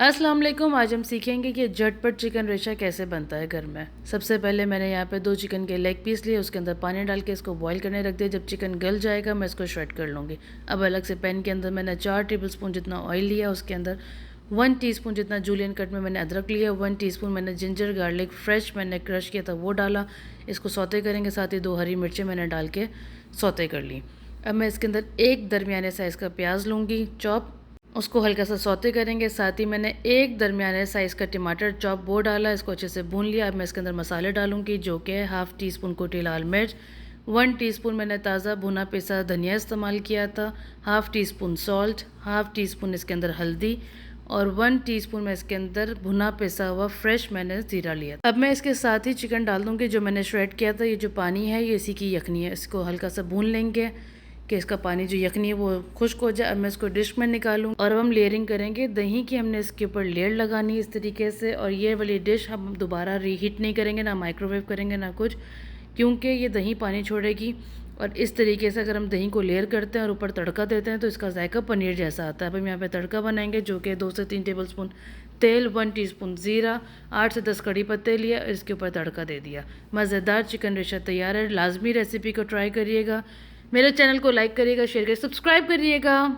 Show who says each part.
Speaker 1: अस्सलाम वालेकुम। आज हम सीखेंगे कि झटपट चिकन रेशा कैसे बनता है घर में। सबसे पहले मैंने यहाँ पे 2 चिकन के लेग पीस लिए, उसके अंदर पानी डाल के इसको बॉईल करने रख दिया। जब चिकन गल जाएगा मैं इसको श्रेड कर लूँगी। अब अलग से पैन के अंदर मैंने 4 टेबलस्पून जितना ऑयल लिया, उसके अंदर 1 टीस्पून जितना जूलियन कट में मैंने अदरक लिया, 1 टीस्पून मैंने जिंजर गार्लिक फ्रेश मैंने क्रश किया था वो डाला। इसको सौते करेंगे, साथ ही 2 हरी मिर्चें मैंने डाल के सौते कर ली। अब मैं इसके अंदर एक दरमियाने साइज़ का प्याज लूँगी चॉप, उसको हल्का सा सौते करेंगे। साथ ही मैंने एक दरमियाने साइज़ का टमाटर चॉप वो डाला, इसको अच्छे से भून लिया। अब मैं इसके अंदर मसाले डालूंगी जो कि है 1/2 टीस्पून कुटी लाल मिर्च, 1 टीस्पून मैंने ताज़ा भुना पिसा धनिया इस्तेमाल किया था, 1/2 टीस्पून सॉल्ट, 1/2 टीस्पून इसके अंदर हल्दी और 1 टीस्पून मैं इसके अंदर भुना पिसा हुआ फ्रेश मैंने ज़ीरा लिया। अब मैं इसके साथ ही चिकन डाल दूँगी जो मैंने श्रेड किया था। ये जो पानी है ये इसी की यखनी है। इसको हल्का सा भून लेंगे कि इसका पानी जो यखनी है वो खुश्क हो जाए। अब मैं इसको डिश में निकालूँ और अब हम लेयरिंग करेंगे। दही की हमने इसके ऊपर लेयर लगानी है इस तरीके से, और ये वाली डिश हम दोबारा रीहीट नहीं करेंगे, ना माइक्रोवेव करेंगे ना कुछ, क्योंकि ये दही पानी छोड़ेगी। और इस तरीके से अगर हम दही को लेयर करते हैं और ऊपर तड़का देते हैं तो इसका जायका पनीर जैसा आता है। अब हम यहाँ पे तड़का बनाएंगे जो कि 2 से 3 टेबलस्पून तेल, 1 टीस्पून ज़ीरा, 8 से 10 कड़ी पत्ते लिया, इसके ऊपर तड़का दे दिया। मज़ेदार चिकन रेशा तैयार है। लाजमी रेसिपी को ट्राई करिएगा। मेरे चैनल को लाइक करिएगा, शेयर करिए, सब्सक्राइब करिएगा।